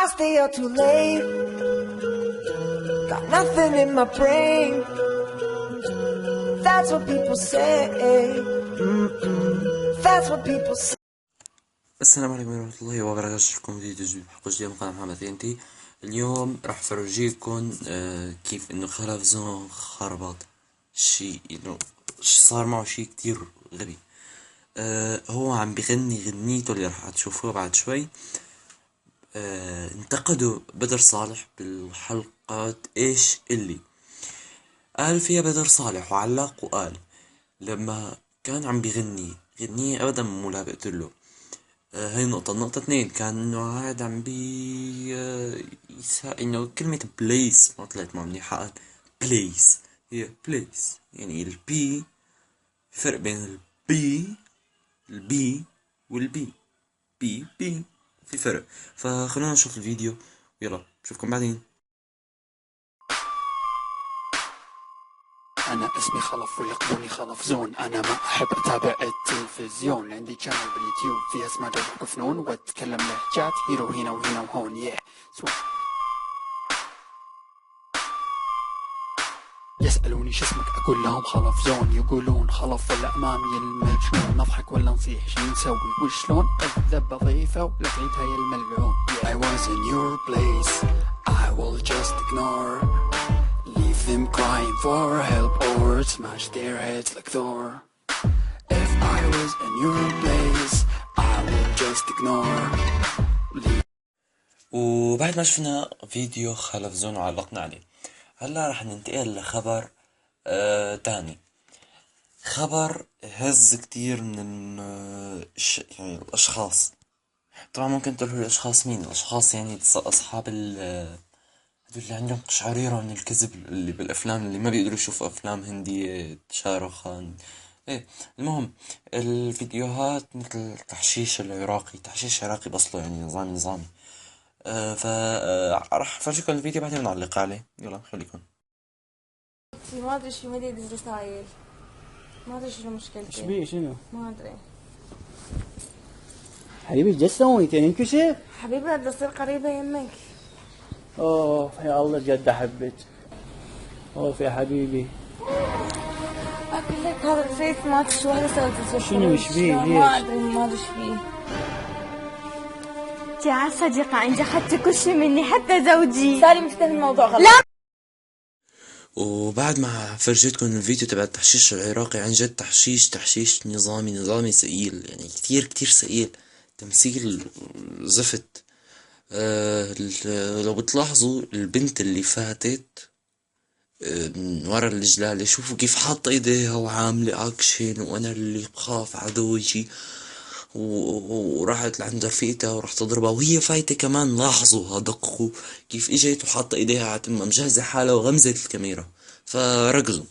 I stay out too late, got nothing in my brain. That's what people say. That's what people say. السلام عليكم ورحمة الله وبركاته. لكم فيديو جديد بحلقة جديدة من قناة محمد TNT. اليوم راح افرجيكم كيف انه خلفزون خربط شي، انه صار معه شي كتير غبي. هو عم بغني غنيته اللي راح تشوفوها بعد شوي. انتقدوا بدر صالح بالحلقات ايش اللي قال فيها بدر صالح، وعلق وقال لما كان عم بغني غنية ابدا مو لابقت له. هاي النقطة 2 كان انه قاعد عم انه كلمة بليس ما طلعت معه منيحة. قال بليس، هي بليس يعني البي، فرق بين البي والبي. بي في فرق. فخلونا نشوف الفيديو، يلا نشوفكم بعدين. أنا اسمي خلف ويقبلوني خلف زون. أنا ما أحب أتابع التلفزيون، عندي شانل باليوتيوب فيها اسمها جوك فنون، وأتكلم لهجات هيرو هنا وهنا وهون. يسألوني شو اسمك أقول لهم خلف زون، يقولون خلف ولا أمامي المجنون، نضحك ولا نصيح شو نسوي وشلون، أذب أضيفة ولا تعيدها يا الملعون. I was in your place, I will just ignore, leave them crying for help or smash their heads like Thor. If I was in your place, I will just ignore. وبعد ما شفنا فيديو خلفزون وعلقنا عليه، هلا رح ننتقل لخبر تاني. خبر هز كتير من يعني الأشخاص. طبعا ممكن تقولوا الأشخاص مين؟ الأشخاص يعني أصحاب هدول اللي عندهم قشعريرة من الكذب، اللي بالأفلام، اللي ما بيقدروا يشوفوا أفلام هندية، شاروخان. ايه المهم، الفيديوهات مثل تحشيش العراقي، تحشيش عراقي بصله يعني نظامي. راح افرجيكم الفيديو بعدين بنعلق عليه. يلا خليكم. ما ادري شو مدي يدز رسايل، ما ادري شنو مشكلتي. ايش بيه شنو؟ ما ادري حبيبي جد سويت انكشف؟ حبيبي بدي اصير قريبة يمك. اوه يا الله جد احبك. اوه يا حبيبي. اقول لك هذا الفيس مالك شو هذا سويت؟ شنو ايش بيه؟ ما ادري ايش بيه. يا صديقة انت اخذت كل شيء مني حتى زوجي. صار مستاهل الموضوع غلط. لا. وبعد ما فرجيتكم الفيديو تبع التحشيش العراقي، عن جد تحشيش نظامي ثقيل، يعني كتير ثقيل، تمثيل زفت. لو بتلاحظوا البنت اللي فاتت من ورا الجلالة، شوفوا كيف حاطة ايديها وعاملة اكشن، وانا اللي بخاف عدوجي، وراحت لعند رفيقتها وراح تضربها وهي فايتة كمان. لاحظوا دققوا كيف اجت وحاطة ايديها على تمها، مجهزة حالها وغمزت الكاميرا. فركزوا.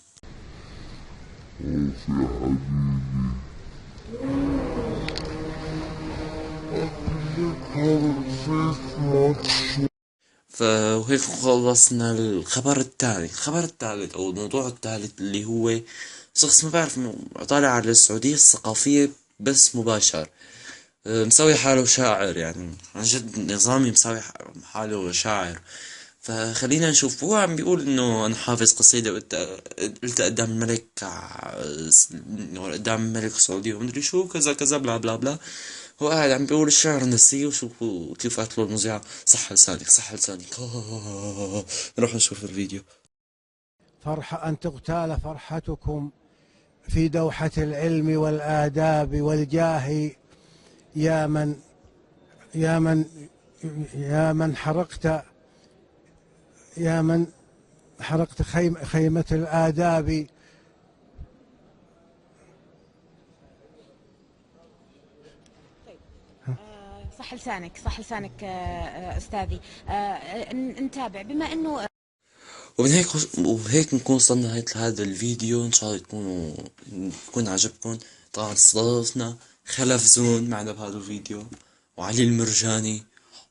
وهيك خلصنا الخبر الثالث او الموضوع الثالث، اللي هو شخص ما بعرف، طالع على السعودية الثقافية بس مباشر، مسوي حاله شاعر، يعني عن جد نظامي مسوي حاله شاعر. فخلينا نشوف. هو عم بيقول انه انا حافظ قصيدة قلت قدام الملك، قدام الملك السعودي ومدري شو كذا كذا بلا بلا بلا. هو قاعد عم بيقول الشعر النسية، وشوفوا كيف قالت له المذيعة صح لسانك. نروح نشوف الفيديو. فرحة أن تغتال فرحتكم في دوحة العلم والآداب والجاه، يا من حرقت خيمة الآداب. صح لسانك أستاذي. نتابع بما أنه وهيك نكون وصلنا نهاية هذا الفيديو. ان شاء الله يكون عجبكم. طبعا استضفنا خلفزون معنا بهذا الفيديو، وعلي المرجاني،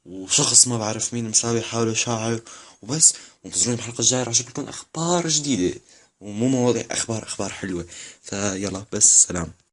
وشخص ما بعرف مين مساوي حاله شاعر وبس. وانتظروني الحلقة الجاية، راح اجيب لكم اخبار جديدة ومو مواضيع، اخبار حلوة. فيلا بس سلام.